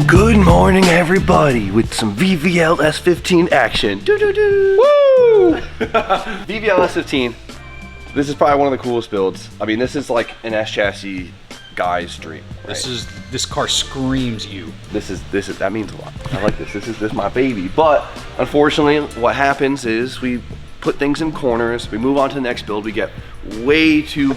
Good morning, everybody, with some VVL S15 action. Doo-doo-doo. Woo! VVL S15. This is probably one of the coolest builds. I mean, this is like an S chassis guy's dream. Right? This car screams you. That means a lot. I like this. This is my baby. But unfortunately, what happens is we put things in corners. We move on to the next build. We get way too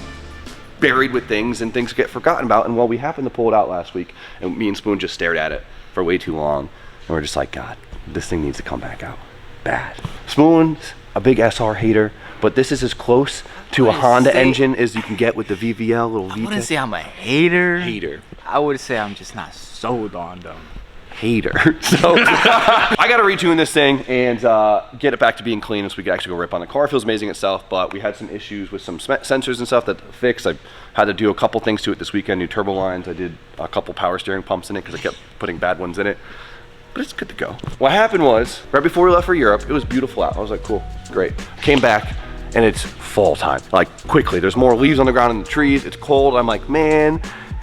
buried with things and things get forgotten about. And well, we happened to pull it out last week and me and Spoon just stared at it for way too long. And we're just like, God, this thing needs to come back out. Bad. Spoon's a big SR hater, but this is as close to a Honda engine as you can get with the VVL little VTEC. I wouldn't say I'm a hater. Hater. I would say I'm just not sold on them. Hater. So I got to retune this thing and get it back to being clean so we can actually go rip on the car. It feels amazing itself, but we had some issues with some sensors and stuff that fixed. I had to do a couple things to it this weekend, new turbo lines. I did a couple power steering pumps in it because I kept putting bad ones in it. But it's good to go. What happened was, right before we left for Europe, it was beautiful out. I was like, cool, great. Came back and it's fall time. Like quickly, there's more leaves on the ground in the trees. It's cold. I'm like, man,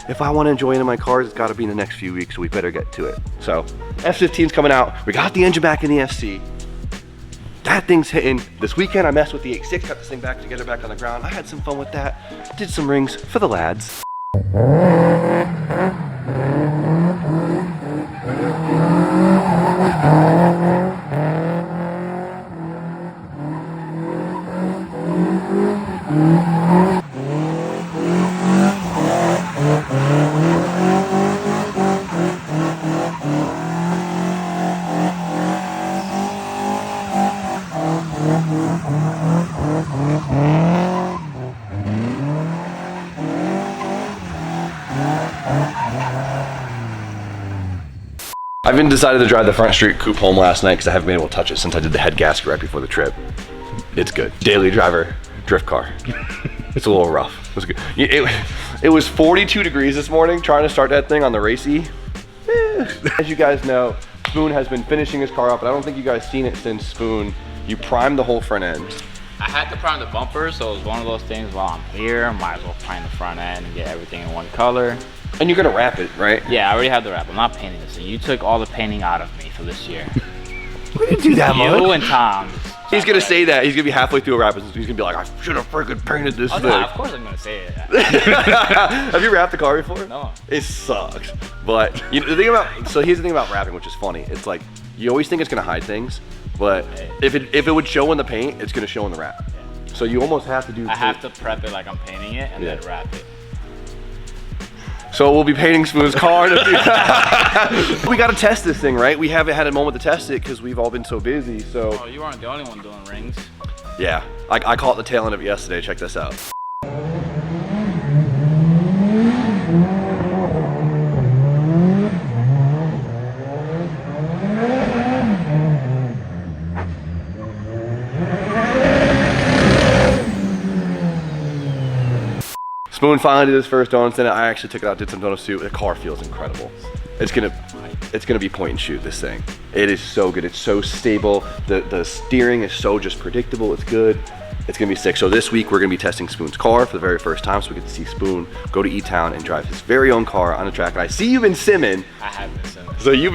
if I want to enjoy it in my cars, it's got to be in the next few weeks, so we better get to it. So F15's coming out. We got the engine back in the FC. That thing's hitting. This weekend I messed with the 8.6, got this thing back together, back on the ground. I had some fun with that. Did some rings for the lads. I've been decided to drive the front street coupe home last night because I haven't been able to touch it since I did the head gasket right before the trip. It's good. Daily driver, drift car. It's a little rough. It was good. It was 42 degrees this morning trying to start that thing on the racy. As you guys know, Spoon has been finishing his car up, but I don't think you guys seen it since Spoon. You primed the whole front end. I had to prime the bumper, so it was one of those things while I'm here, might as well prime the front end and get everything in one color. And you're gonna wrap it, right? Yeah, I already have the wrap. I'm not painting this. So you took all the painting out of me for this year. We didn't do that much. You and Tom. He's gonna say that. He's gonna be halfway through a wrap and he's gonna be like, I should have freaking painted this thing. No, of course I'm gonna say it. Have you wrapped the car before? No. It sucks. But you know, the thing about, so here's the thing about wrapping, which is funny. It's like, you always think it's gonna hide things, but if it would show in the paint, it's gonna show in the wrap. Yeah. So you almost have to do. I have to prep it like I'm painting it and then wrap it. So we'll be painting Spoon's car. We gotta test this thing, right? We haven't had a moment to test it because we've all been so busy, so. Oh, you aren't the only one doing rings. Yeah, I caught the tail end of it yesterday. Check this out. Spoon finally did his first donuts in it. I actually took it out, did some donuts too. The car feels incredible. It's gonna be point and shoot, this thing. It is so good. It's so stable. The steering is so just predictable. It's good. It's gonna be sick. So this week we're gonna be testing Spoon's car for the very first time, so we get to see Spoon go to E-Town and drive his very own car on the track. And I see you've been simming. I have been simming. So you've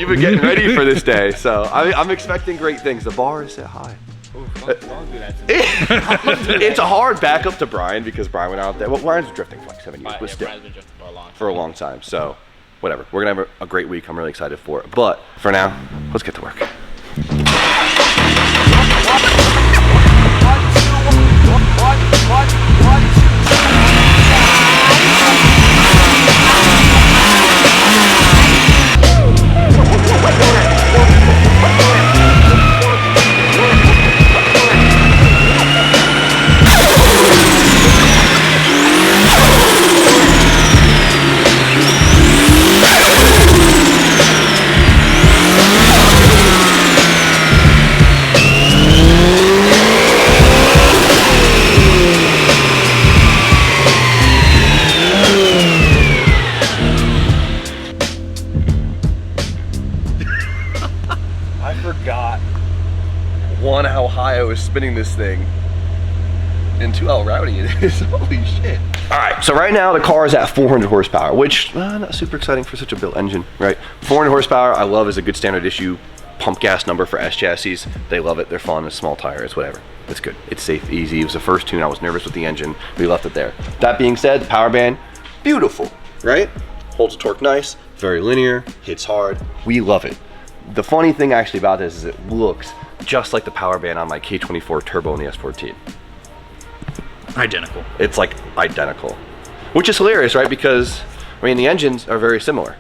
been getting ready for this day. So I'm expecting great things. The bar is set high. Ooh, don't do that to me. It's a hard backup to Brian because Brian went out there. Well, Brian's been drifting for like 7 years, but still. Brian's been drifting for a long time. So whatever. We're gonna have a great week. I'm really excited for it. But for now, let's get to work. One, how high I was spinning this thing, and two, how rowdy it is. Holy shit. All right, so right now the car is at 400 horsepower, which not super exciting for such a built engine, right? 400 horsepower, I love, is a good standard issue pump gas number for S chassis. They love it, they're fun, it's small tires, whatever. It's good, it's safe, easy. It was the first tune, I was nervous with the engine. We left it there. That being said, the power band, beautiful, right? Holds the torque nice, very linear, hits hard. We love it. The funny thing actually about this is it looks just like the power band on my K24 Turbo in the S14. Identical. It's like identical, which is hilarious, right? Because I mean, the engines are very similar,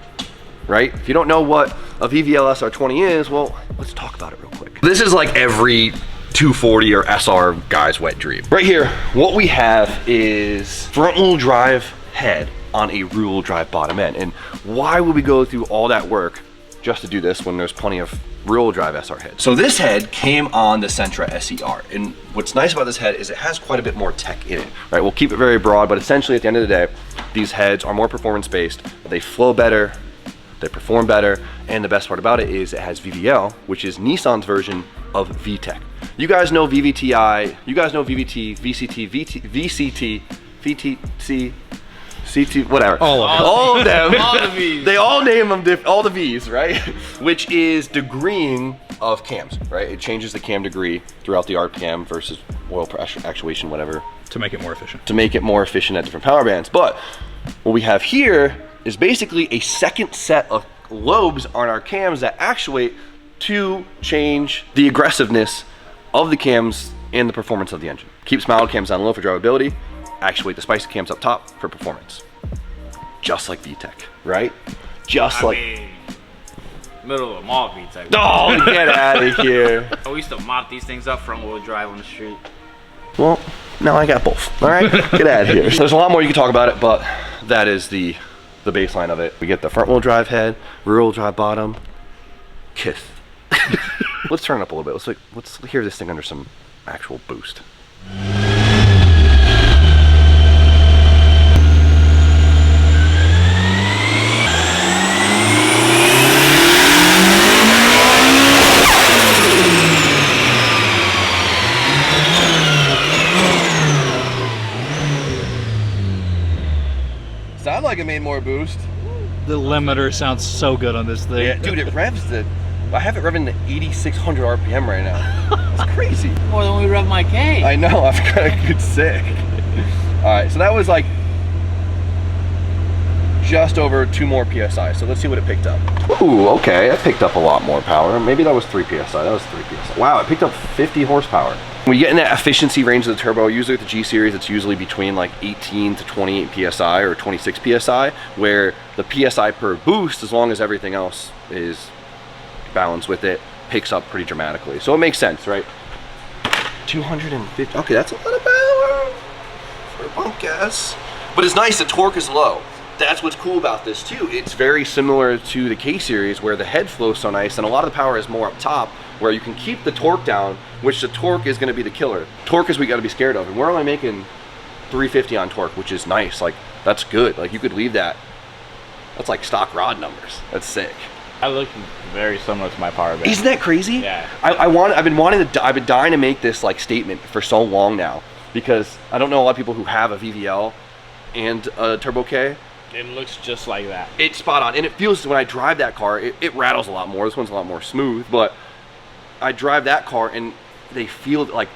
right? If you don't know what a VVL SR20 is, well, let's talk about it real quick. This is like every 240 or SR guy's wet dream. Right here, what we have is front wheel drive head on a rear wheel drive bottom end. And why would we go through all that work just to do this when there's plenty of rear wheel drive SR heads? So this head came on the Sentra SER. And what's nice about this head is it has quite a bit more tech in it, right? We'll keep it very broad, but essentially at the end of the day, these heads are more performance based. They flow better, they perform better. And the best part about it is it has VVL, which is Nissan's version of VTEC. You guys know VVTi, you guys know VVT, VCT, VCT, VTC, CT, whatever. All of them. All the V's. They all name them all the V's, right? Which is degreeing of cams, right? It changes the cam degree throughout the RPM versus oil pressure, actuation, whatever. To make it more efficient. To make it more efficient at different power bands. But what we have here is basically a second set of lobes on our cams that actuate to change the aggressiveness of the cams and the performance of the engine. Keeps mild cams down low for drivability, actuate the spicy cams up top for performance. Just like VTEC, right? Just I like... mean, middle of the mall VTEC. Oh, get out of here. We used to mop these things up front wheel drive on the street. Well, now I got both, all right? Get out of here. There's a lot more you can talk about it, but that is the baseline of it. We get the front wheel drive head, rear wheel drive bottom, kiss. Let's turn it up a little bit. Let's hear this thing under some actual boost. Sound like it made more boost. The limiter sounds so good on this thing. Yeah, dude, it revs the... I have it revving to 8,600 RPM right now. It's crazy. More than we rev my K. I know, I've got a good sick. All right, so that was like just over 2 more PSI. So let's see what it picked up. Ooh, okay, it picked up a lot more power. Maybe that was 3 PSI, that was 3 PSI. Wow, it picked up 50 horsepower. When you get in that efficiency range of the turbo, usually with the G series, it's usually between like 18 to 28 PSI or 26 PSI, where the PSI per boost, as long as everything else is balanced with it, picks up pretty dramatically. So it makes sense, right? 250, okay, that's a lot of power for a pump gas. But it's nice, the torque is low. That's what's cool about this too. It's very similar to the K series where the head flows so nice and a lot of the power is more up top where you can keep the torque down, which the torque is gonna be the killer. Torque is what we gotta be scared of. And we're only making 350 on torque, which is nice. Like, that's good. Like, you could leave that. That's like stock rod numbers. That's sick. I look very similar to my power band. Isn't that crazy? Yeah. I've been dying to make this like statement for so long now because I don't know a lot of people who have a VVL and a Turbo K. It looks just like that. It's spot on, and it feels, when I drive that car, it rattles a lot more. This one's a lot more smooth, but I drive that car and they feel like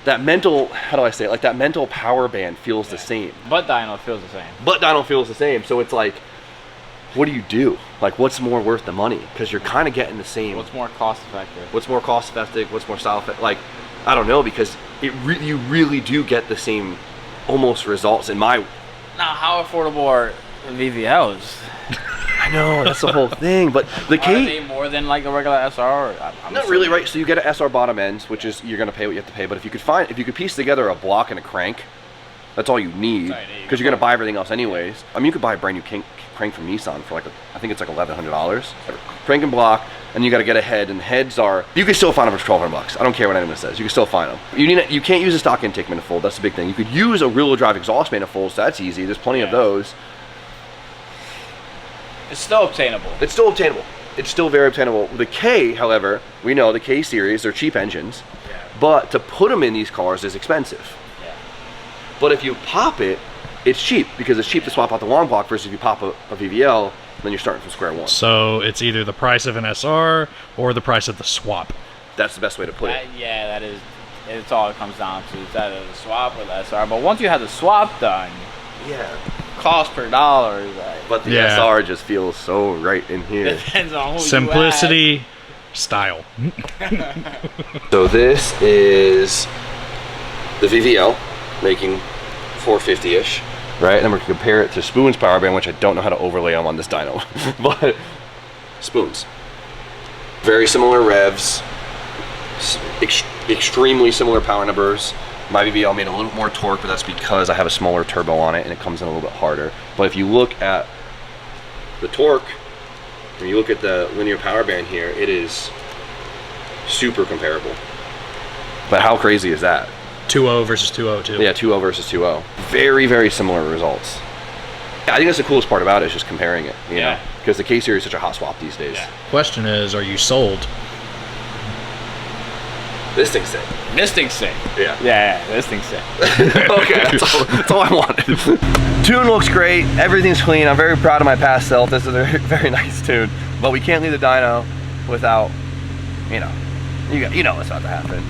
that mental, how do I say it? Like that mental power band feels the same. But dyno feels the same. But dyno feels the same, so it's like, what do you do? Like, what's more worth the money? Because you're kind of getting the same. What's more cost effective? What's more cost effective? What's more style effective? Like, I don't know, because you really do get the same almost results in my... Now, how affordable are VVLs? I know, that's the whole thing, but the Are K... they more than like a regular SR? I'm Not assuming. really, right? So you get an SR bottom ends, which is, you're gonna pay what you have to pay, but if you could piece together a block and a crank, that's all you need, because you're gonna buy everything else anyways. I mean, you could buy a brand new crank from Nissan for like, I think it's like $1,100. Crank and block, and you gotta get a head, and heads are, you can still find them for $1,200. I don't care what anyone says, you can still find them. You can't use a stock intake manifold, that's the big thing. You could use a rear-wheel drive exhaust manifold, so that's easy, there's plenty of those. It's still obtainable. It's still obtainable. It's still very obtainable. The K, however, we know the K series, they're cheap engines, but to put them in these cars is expensive. Yeah. But if you pop it, it's cheap because it's cheap to swap out the long block versus if you pop a VVL, then you're starting from square one. So it's either the price of an SR or the price of the swap. That's the best way to put it. Yeah, that is. It's all it comes down to. It's either the swap or the SR. But once you have the swap done, Yeah. cost per dollar is like. But the SR just feels so right in here. Depends on who Simplicity, style. So this is the VVL making 450-ish, right? And then we're gonna compare it to Spoon's power band, which I don't know how to overlay them on this dyno, but Spoon's. Very similar revs, extremely similar power numbers. My VVL made a little more torque, but that's because I have a smaller turbo on it and it comes in a little bit harder. But if you look at the torque, when you look at the linear power band here, it is super comparable. But how crazy is that? 2.0 versus 2.0 too. Yeah, 2.0 versus 2.0. Very, very similar results. I think that's the coolest part about it, is just comparing it, you know? Because the K-Series is such a hot swap these days. Yeah. Question is, are you sold? This thing's sick. This thing's sick. Yeah. Yeah, this thing's sick. Okay, that's all I wanted. Tune looks great. Everything's clean. I'm very proud of my past self. This is a very, very nice tune. But we can't leave the dyno without, you know what's about to happen.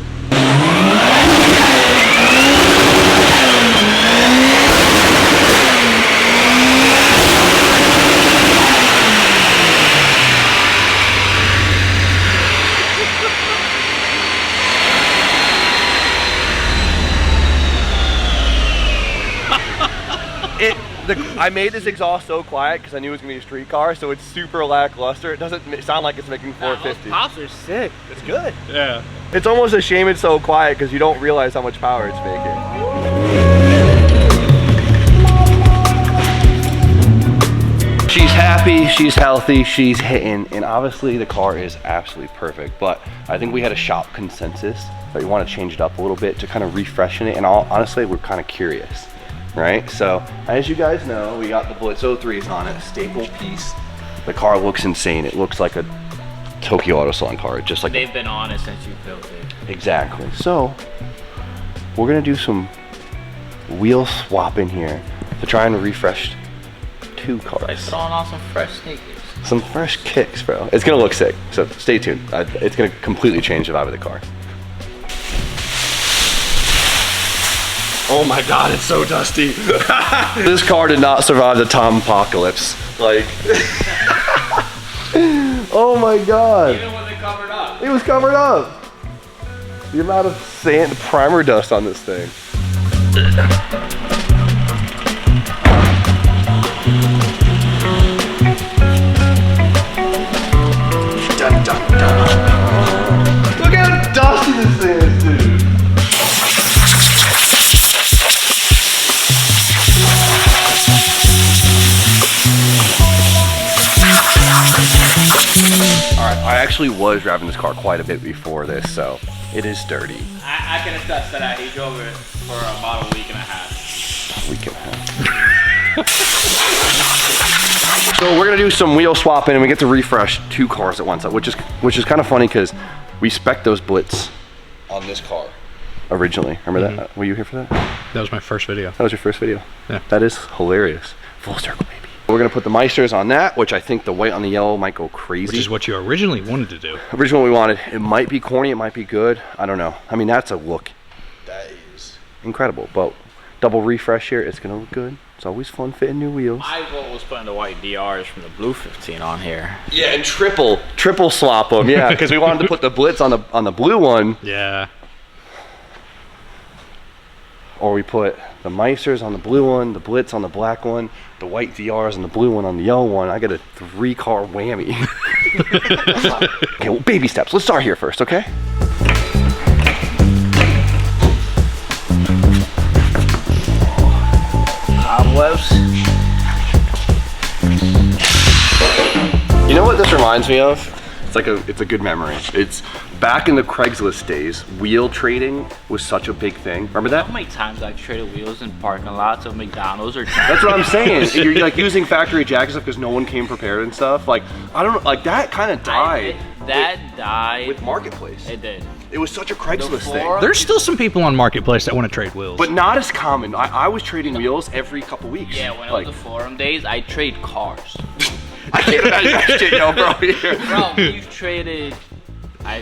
I made this exhaust so quiet because I knew it was gonna be a street car, so it's super lackluster. It doesn't sound like it's making 450. Pops are sick. It's good. Yeah. It's almost a shame it's so quiet because you don't realize how much power it's making. She's happy, she's healthy, she's hitting, and obviously the car is absolutely perfect. But I think we had a shop consensus that we want to change it up a little bit to kind of refreshen it, and honestly, we're kind of curious. Right, so as you guys know, we got the Blitz 03s on it, a staple piece. The car looks insane. It looks like a Tokyo Auto Salon car, just like They've been on it since you built it. exactly. So we're gonna do some wheel swap in here to try and refresh two cars. Throwing on some fresh sneakers. Some fresh kicks, bro. It's gonna look sick. So stay tuned. It's gonna completely change the vibe of the car. Oh my God, it's so dusty. This car did not survive the Tom Apocalypse. Like, oh my God. Even when they covered up. It was covered up. The amount of sand, primer dust on this thing. Dun, dun, dun. Look how dusty this thing is, dude. Alright, I actually was driving this car quite a bit before this, so it is dirty. I can attest to that. He drove it for about a week and a half. So we're gonna do some wheel swapping and we get to refresh two cars at once, which is kind of funny because we spec'd those Blitz on this car originally. Remember that? Were you here for that? That was my first video. That was your first video? Yeah. That is hilarious. Full circle, baby. We're gonna put the Meisters on that, which I think the white on the yellow might go crazy. Which is what you originally wanted to do. Originally we wanted. It might be corny, it might be good. I don't know. I mean, that's a look. That is incredible, but double refresh here, it's gonna look good. It's always fun fitting new wheels. My vote was putting the white DRs from the blue 15 on here. Yeah, and triple swap them. Yeah, because we wanted to put the Blitz on the blue one. Yeah. Or we put the Meisters on the blue one, the Blitz on the black one, the white DRs on the blue one on the yellow one. I got a 3-car whammy. Okay, well, baby steps. Let's start here first, okay? Cobwebs. You know what this reminds me of? It's a good memory. It's back in the Craigslist days, wheel trading was such a big thing. Remember that? How many times I've traded wheels in parking lots of McDonald's or That's what I'm saying. You're like using factory jack stuff because no one came prepared and stuff. Like, I don't know, like that kind of died. That died. With Marketplace. It did. It was such a Craigslist thing. There's still some people on Marketplace that want to trade wheels. But not as common. I was trading wheels every couple weeks. Yeah, when it was the forum days, I trade cars. I can't imagine that shit, yo, bro. Here. Bro, we've traded.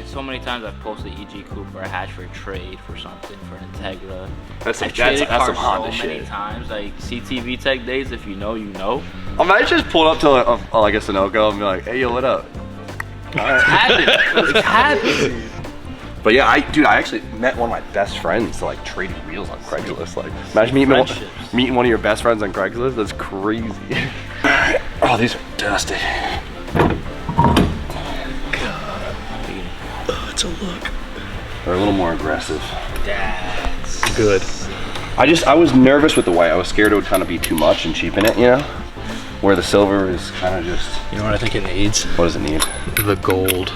So many times I've posted EG Cooper, a hatch for a trade for something, for an Integra. That's some, I've traded that's some cars Honda so shit. many times, like CTV Tech days. If you know, you know. Imagine just pulling up to like a Sunoco and be like, "Hey, yo, what up?" It's happened. It's happened. But yeah, I actually met one of my best friends like trading wheels on Craigslist. Like, imagine meeting one of your best friends on Craigslist. That's crazy. Oh, these are dusty. It's a look. They're a little more aggressive. That's Good. I was nervous with the white. I was scared it would kind of be too much and cheapen it, you know? Where the silver is kind of just. You know what I think it needs? What does it need? The gold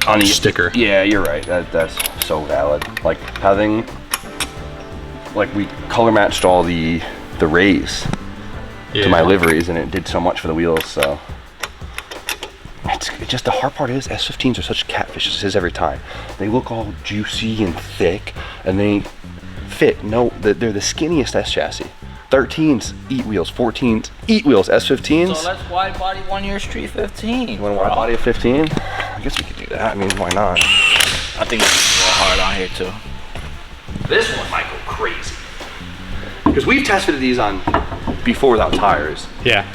On sticker. Yeah, you're right. That's so valid. Like having, like we color matched all the rays to my liveries, and it did so much for the wheels. So it's just the hard part is S15s are such catfishes. It says every time. They look all juicy and thick, and they fit. No, they're the skinniest S chassis. 13s eat wheels, 14s eat wheels, S15s. So let's wide body 1 year Street 15. You want a wide body of 15? I guess we could do that. I mean, why not? I think it's a little hard on here too. This one might go crazy. Because we've tested these on before without tires. Yeah.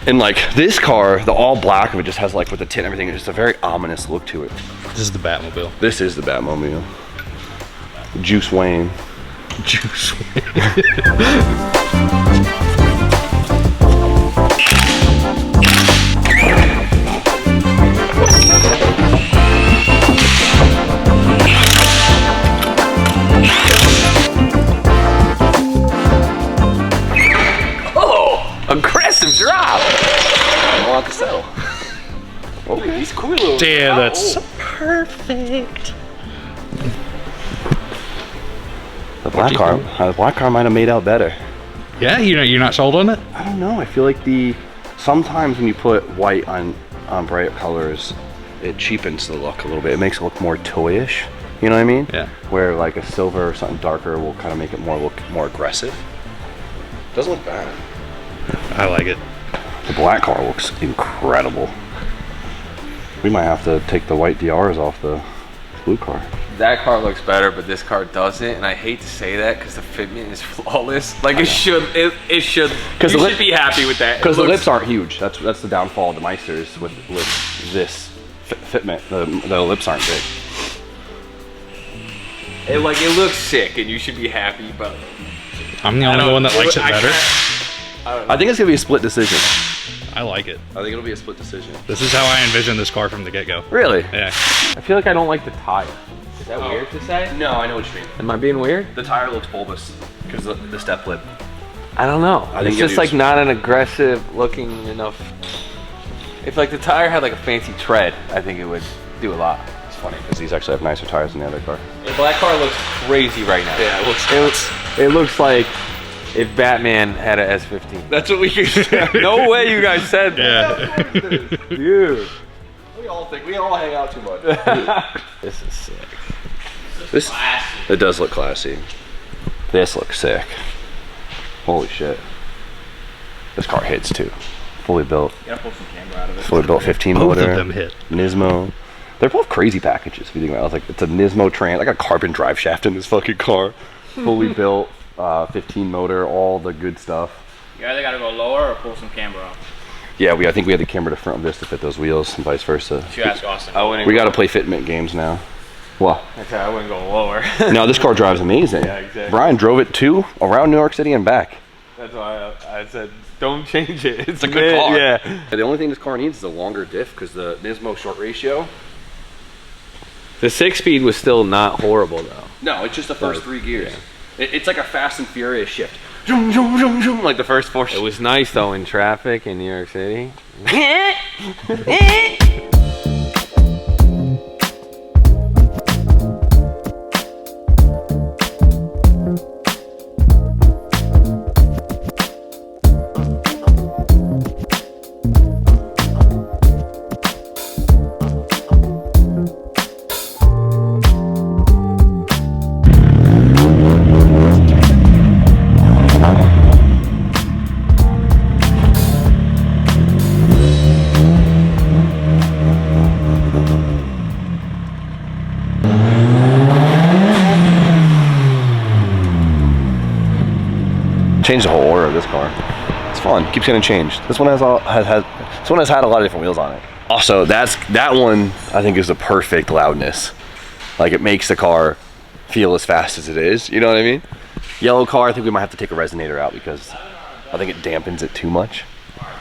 And like this car, the all black of it just has like with the tint and everything, it's just a very ominous look to it. This is the Batmobile. This is the Batmobile. Juice Wayne. Juice. Aggressive drop! I want to settle. Okay, these cool little. Damn, that's perfect. The black car might have made out better. Yeah, you're not sold on it? I don't know. I feel like sometimes when you put white on bright colors, it cheapens the look a little bit. It makes it look more toyish. You know what I mean? Yeah. Where like a silver or something darker will kind of make it look more aggressive. Doesn't look bad. I like it. The black car looks incredible. We might have to take the white DRs off the blue car. That car looks better, but this car doesn't, and I hate to say that because the fitment is flawless. Like it should. You should be happy with that. Because the lips aren't huge. That's the downfall of the Meisters with this fitment. The lips aren't big. It looks sick, and you should be happy, but I'm the only one that likes it better. I think it's gonna be a split decision. I like it. I think it'll be a split decision. This is how I envision this car from the get-go. Really? Yeah. I feel like I don't like the tire. Is that weird to say? No, I know what you mean. Am I being weird? The tire looks bulbous because the step lip. I don't know. I think It's it just is. like not an aggressive looking enough. If like the tire had like a fancy tread, I think it would do a lot. It's funny because these actually have nicer tires than the other car. The black car looks crazy right now. Yeah, It looks like if Batman had an S15. That's what we used. No way you guys said that. Yeah. Dude. We all hang out too much. This is sick. It does look classy. This looks sick. Holy shit. This car hits too. Fully built. You gotta pull some camera out of it. Fully built 15 Both motor. of them hit. Nismo. They're both crazy packages if you think about it. I was like, it's a Nismo trans. I got a carbon drive shaft in this fucking car. Fully built, 15 motor, all the good stuff. You either gotta go lower or pull some camber off. Yeah, I think we had the camera to front of this to fit those wheels and vice versa. You ask Austin. We got to play fitment games now. What? Okay, I wouldn't go lower. No, this car drives amazing. Yeah, exactly. Brian drove it too around New York City and back. That's why I said, don't change it. It's a good car. Yeah. The only thing this car needs is a longer diff because the Nismo short ratio. The 6-speed was still not horrible though. No, it's just the first 3 gears. It's like a Fast and Furious shift. Zoom, zoom, zoom, zoom, like the first 4. It was nice though in traffic in New York City. It's fun. Keeps getting changed. This one has this one has had a lot of different wheels on it. Also, that one I think is the perfect loudness. Like it makes the car feel as fast as it is. You know what I mean? Yellow car, I think we might have to take a resonator out because I think it dampens it too much.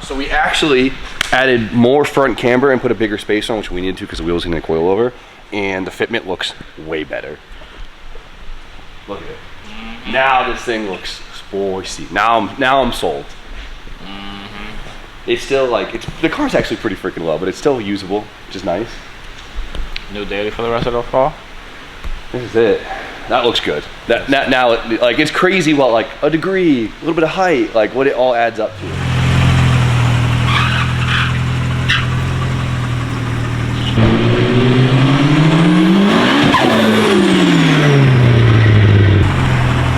So we actually added more front camber and put a bigger spacer on, which we needed to because the wheel's gonna coil over, and the fitment looks way better. Look at it. Now this thing looks spicy. Now I'm sold. It's still like the car's actually pretty freaking low, but it's still usable, which is nice. New daily for the rest of the fall. This is it. That looks good. Now like it's crazy what like a degree, a little bit of height, like what it all adds up to.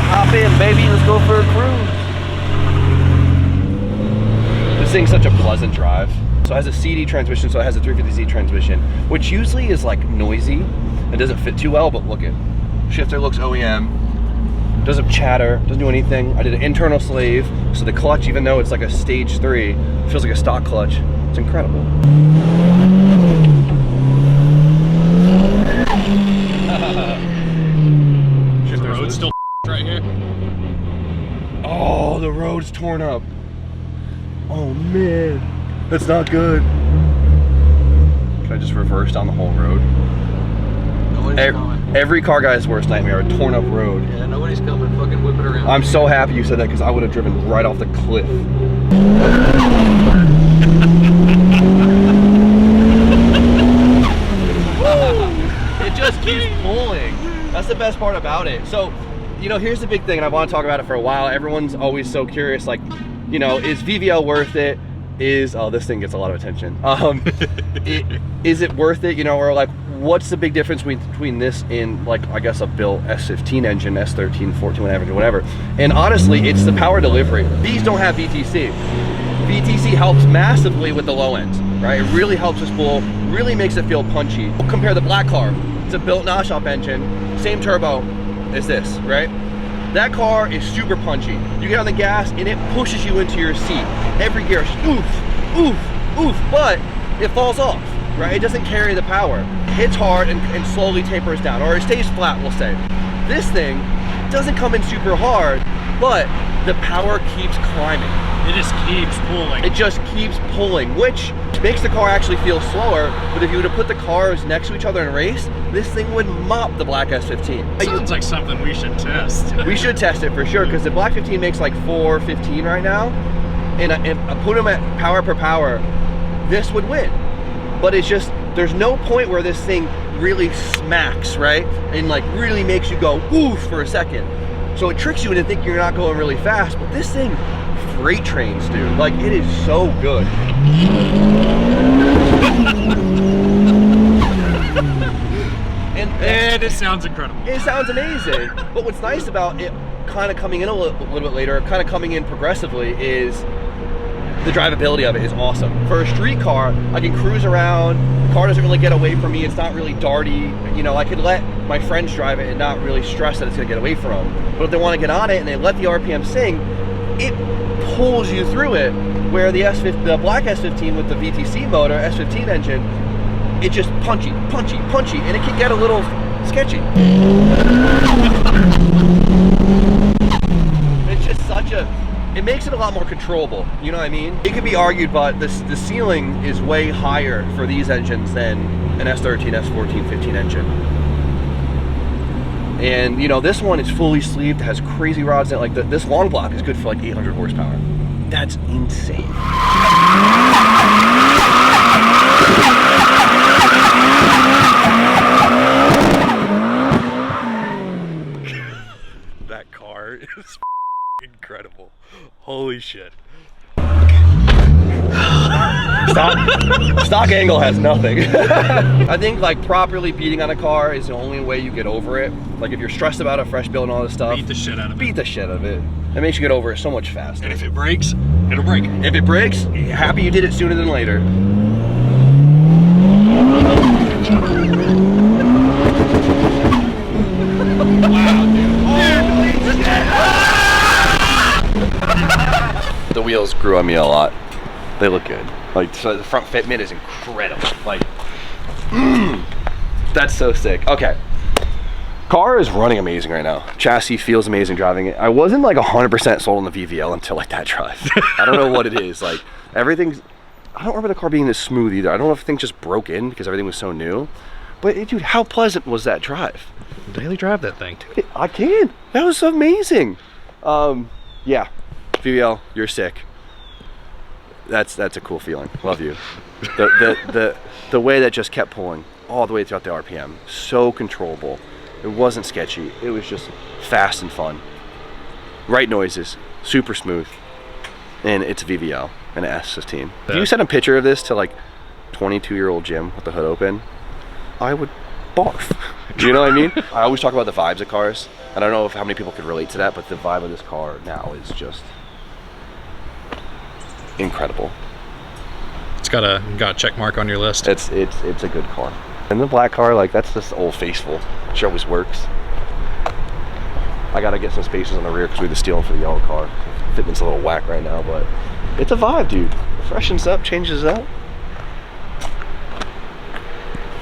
Hop in, baby. Let's go for a cruise. This thing's such a pleasant drive. So it has a CD transmission, so it has a 350Z transmission, which usually is like noisy. It doesn't fit too well, but look it. Shifter looks OEM. Doesn't chatter, doesn't do anything. I did an internal slave, so the clutch, even though it's like a stage 3, feels like a stock clutch. It's incredible. The road's still right here. Oh, the road's torn up. Oh man, that's not good. Can I just reverse down the whole road? Nobody's coming. Every car guy's worst nightmare, a torn up road. Yeah, nobody's coming. Fucking whip it around. I'm so happy you said that because I would have driven right off the cliff. It just keeps pulling. That's the best part about it. So, you know, here's the big thing, and I want to talk about it for a while. Everyone's always so curious, like, you know, is VVL worth it? Oh, this thing gets a lot of attention. Is it worth it? You know, or like, what's the big difference between this and like, I guess a built S15 engine, S13, 14, whatever. And honestly, it's the power delivery. These don't have VTC. VTC helps massively with the low ends, right? It really helps us pull, really makes it feel punchy. Compare the black car. It's a built notch-up engine, same turbo as this, right? That car is super punchy. You get on the gas and it pushes you into your seat. Every gear, oof, oof, oof, but it falls off, right? It doesn't carry the power. It hits hard and slowly tapers down, or it stays flat, we'll say. This thing doesn't come in super hard, but the power keeps climbing. It just keeps pulling. It just keeps pulling, which makes the car actually feel slower, but if you were to put the cars next to each other and race, this thing would mop the black S15. Sounds like something we should test. We should test it for sure, because the black 15 makes like 415 right now, and if I put them at power per power, this would win. But it's just, there's no point where this thing really smacks, right? And like really makes you go oof for a second. So it tricks you into thinking you're not going really fast, but this thing freight trains, dude. Like, it is so good. And it sounds incredible. It sounds amazing. But what's nice about it kind of coming in a little bit later, kind of coming in progressively, is the drivability of it is awesome. For a street car, I can cruise around. The car doesn't really get away from me. It's not really darty. You know, I could let my friends drive it and not really stress that it's gonna get away from them. But if they want to get on it and they let the RPM sing, it pulls you through it. Where the black S15 with the VTC motor, S15 engine, it just punchy, punchy, punchy, and it can get a little sketchy. It's just such a, it makes it a lot more controllable, you know what I mean? It could be argued, but the ceiling is way higher for these engines than an S13, S14, 15 engine. And you know, this one is fully sleeved, has crazy rods in it. Like this long block is good for like 800 horsepower. That's insane. That car is incredible. Holy shit. Stock angle has nothing. I think like properly beating on a car is the only way you get over it. Like if you're stressed about a fresh build and all this stuff, Beat the shit out of it. beat the shit out of it. It makes you get over it so much faster. And if it breaks, it'll break. If it breaks, happy you did it sooner than later. The the wheels grew on me a lot. They look good. Like, so the front fitment is incredible. Like, that's so sick. Okay. Car is running amazing right now. Chassis feels amazing driving it. I wasn't like 100% sold on the VVL until like that drive. I don't know what it is. Like, everything's, I don't remember the car being this smooth either. I don't know if things just broke in because everything was so new. But dude, how pleasant was that drive? Daily drive that thing. Dude, I can. That was amazing. Yeah, VVL, you're sick. That's a cool feeling. Love you. The way that just kept pulling all the way throughout the RPM, so controllable. It wasn't sketchy. It was just fast and fun. Right noises, super smooth, and it's a VVL and an S15. If you sent a picture of this to like 22-year-old Jim with the hood open, I would barf. You know what I mean? I always talk about the vibes of cars. I don't know how many people could relate to that, but the vibe of this car now is just incredible. It's got a check mark on your list. It's a good car. And the black car, like, that's just Old Faithful. She always works. I gotta get some spaces on the rear because we had to steal them for the yellow car. Fitment's a little whack right now, but it's a vibe, dude. It freshens up, changes up.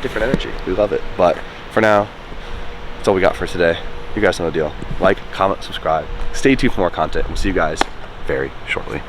Different energy. We love it. But for now, that's all we got for today. You guys know the deal. Like, comment, subscribe. Stay tuned for more content. We'll see you guys very shortly.